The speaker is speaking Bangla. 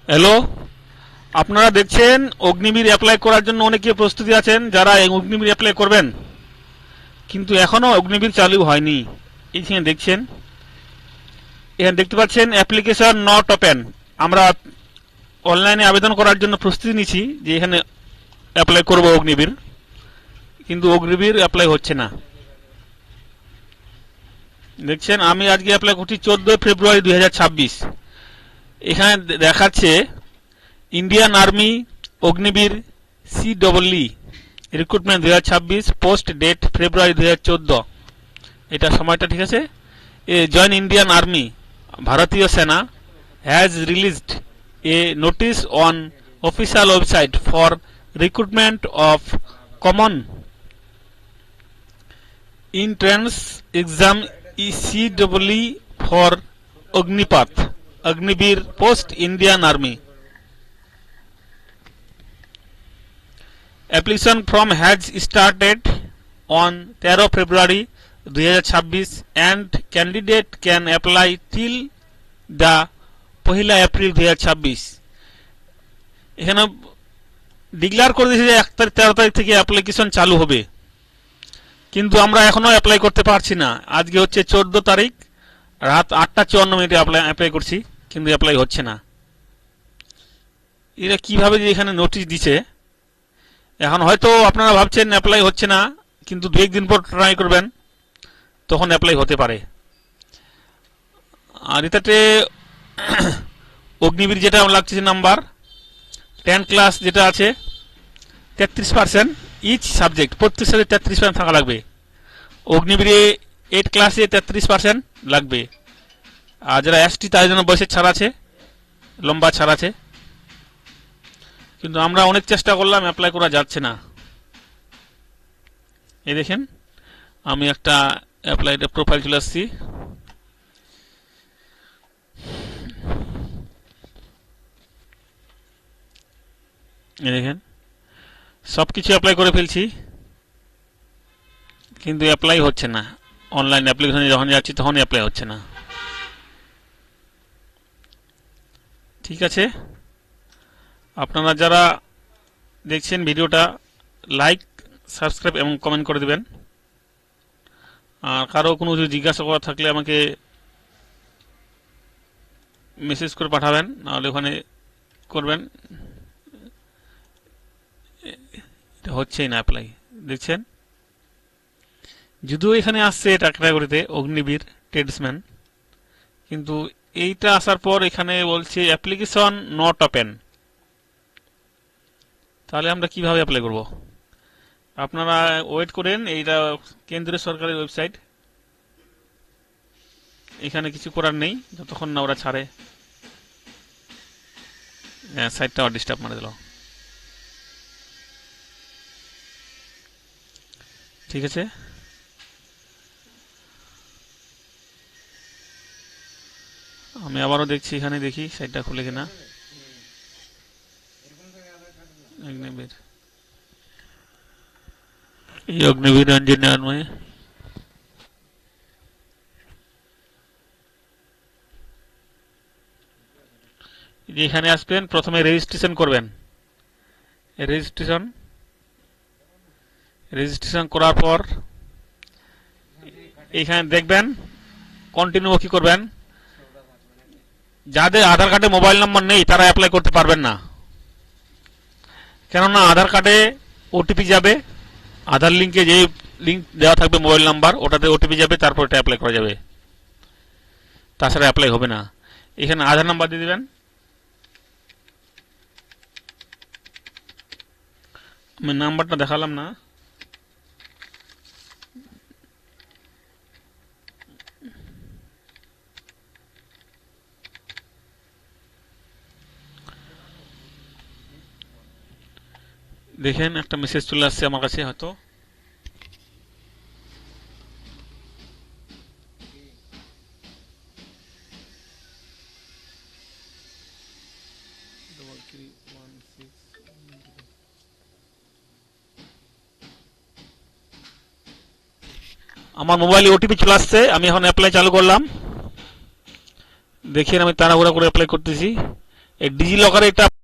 হ্যালো, আপনারা দেখছেন অগ্নিবীর অ্যাপ্লাই করার জন্য অনেকে প্রস্তুতি আছেন যারা এই অগ্নিবীর অ্যাপ্লাই করবেন, কিন্তু এখনও অগ্নিবীর চালু হয়নি। এইখানে দেখছেন, এখানে দেখতে পাচ্ছেন অ্যাপ্লিকেশন নট ওপেন। আমরা অনলাইনে আবেদন করার জন্য প্রস্তুতি নিচ্ছি যে এখানে অ্যাপ্লাই করব অগ্নিবীর, কিন্তু অগ্নিবীর অ্যাপ্লাই হচ্ছে না। দেখছেন আমি আজকে অ্যাপ্লাই করছি 14 ফেব্রুয়ারি 2026। এখানে দেখাচ্ছে Indian army Agniveer CEE recruitment 2026, post date February 2014। এটা সময়টা ঠিক আছে। জয়েন ইন্ডিয়ান আর্মি, ভারতীয় সেনা has released a notice on official website for recruitment of common entrance exam CEE for Agnipath Agnibir post Indian Army. Application form has started on 13 February 2026 and candidate can apply till the 1 April 2026. এখানে ডিক্লেয়ার করে দিয়েছে যে 13 তারিখ থেকে অ্যাপ্লিকেশন চালু হবে, কিন্তু আমরা এখনো অ্যাপ্লাই করতে পারছি না। আজকে হচ্ছে 14 তারিখ, রাত 8:54 অ্যাপ্লাই করছি, কিন্তু অ্যাপ্লাই হচ্ছে না। এরা কিভাবে যে এখানে নোটিশ দিছে, এখন হয়তো আপনারা ভাবছেন অ্যাপ্লাই হচ্ছে না, কিন্তু 2-1 দিন পর ট্রাই করবেন, তখন অ্যাপ্লাই হতে পারে। আর এটাতে অগ্নিবীর যেটা লাগছে নাম্বার 10 ক্লাস যেটা আছে 33% ইচ সাবজেক্ট, প্রত্যেক সাবজেক্ট 33% থাকা লাগবে। অগ্নিবীরে 8 ক্লাসে 33% লাগবে। আর যারা ST তাদের জন্য বয়সের ছাড় আছে, লম্বা ছাড় আছে, কিন্তু আমরা অনেক চেষ্টা করলাম, অ্যাপ্লাই করা যাচ্ছে না। এই দেখেন আমি একটা অ্যাপ্লাইড প্রোফাইল চলে আসছি। এই দেখেন সব কিছু অ্যাপ্লাই করে ফেলছি, কিন্তু অ্যাপ্লাই হচ্ছে না। অনলাইন অ্যাপ্লিকেশনে যখন যাচ্ছি তখন অ্যাপ্লাই হচ্ছে না। ঠিক আছে, আপনারা যারা দেখছেন ভিডিওটা লাইক, সাবস্ক্রাইব এবং কমেন্ট করে দেবেন। আর কারো কোনো কিছু জিজ্ঞাসা করা থাকলে আমাকে মেসেজ করে পাঠাবেন, নাহলে ওখানে করবেন। এটা হচ্ছেই না অ্যাপ্লাই, দেখছেন। যদিও এখানে আসছে এটা ক্যাটাগরিতে অগ্নিবীর ট্রেডসম্যান, কিন্তু এইটা আসার পর এখানে বলছে অ্যাপ্লিকেশন নট ওপেন। তাহলে আমরা কিভাবে অ্যাপ্লাই করব? আপনারা ওয়েট করেন, এইটা কেন্দ্রীয় সরকারের ওয়েবসাইট, এখানে কিছু করার নেই যতক্ষণ না ওরা ছাড়ে। সাইটটা ডিস্টার্ব মারে দিল। ঠিক আছে, আমি আবারও দেখছি, এখানে দেখি সাইটটা খুলে কিনা। অগ্নিবীর ইঞ্জিনিয়ার এখানে আসবেন, প্রথমে রেজিস্ট্রেশন করবেন। রেজিস্ট্রেশন করার পর এখানে দেখবেন কন্টিনিউ কি করবেন। যাদের আধার কার্ডে মোবাইল নম্বর নেই তারা অ্যাপ্লাই করতে পারবেন না, কেননা আধার কার্ডে ওটিপি যাবে। আধার লিঙ্কে যে লিঙ্ক দেওয়া থাকবে মোবাইল নাম্বার, ওটাতে ওটিপি যাবে, তারপর এটা অ্যাপ্লাই করা যাবে, তাছাড়া অ্যাপ্লাই হবে না। এখানে আধার নাম্বার দিয়ে দেবেন। আমি নাম্বারটা দেখালাম না, দেখেন একটা মেসেজ চলে আসছে আমার কাছে হয়তো। আমার মোবাইলে ওটিপি চলে আসছে, আমি এখন অ্যাপ্লাই চালু করলাম। দেখেন আমি তাড়াহুড়া করে অ্যাপ্লাই করতেছি। এই ডিজি লকারে এটা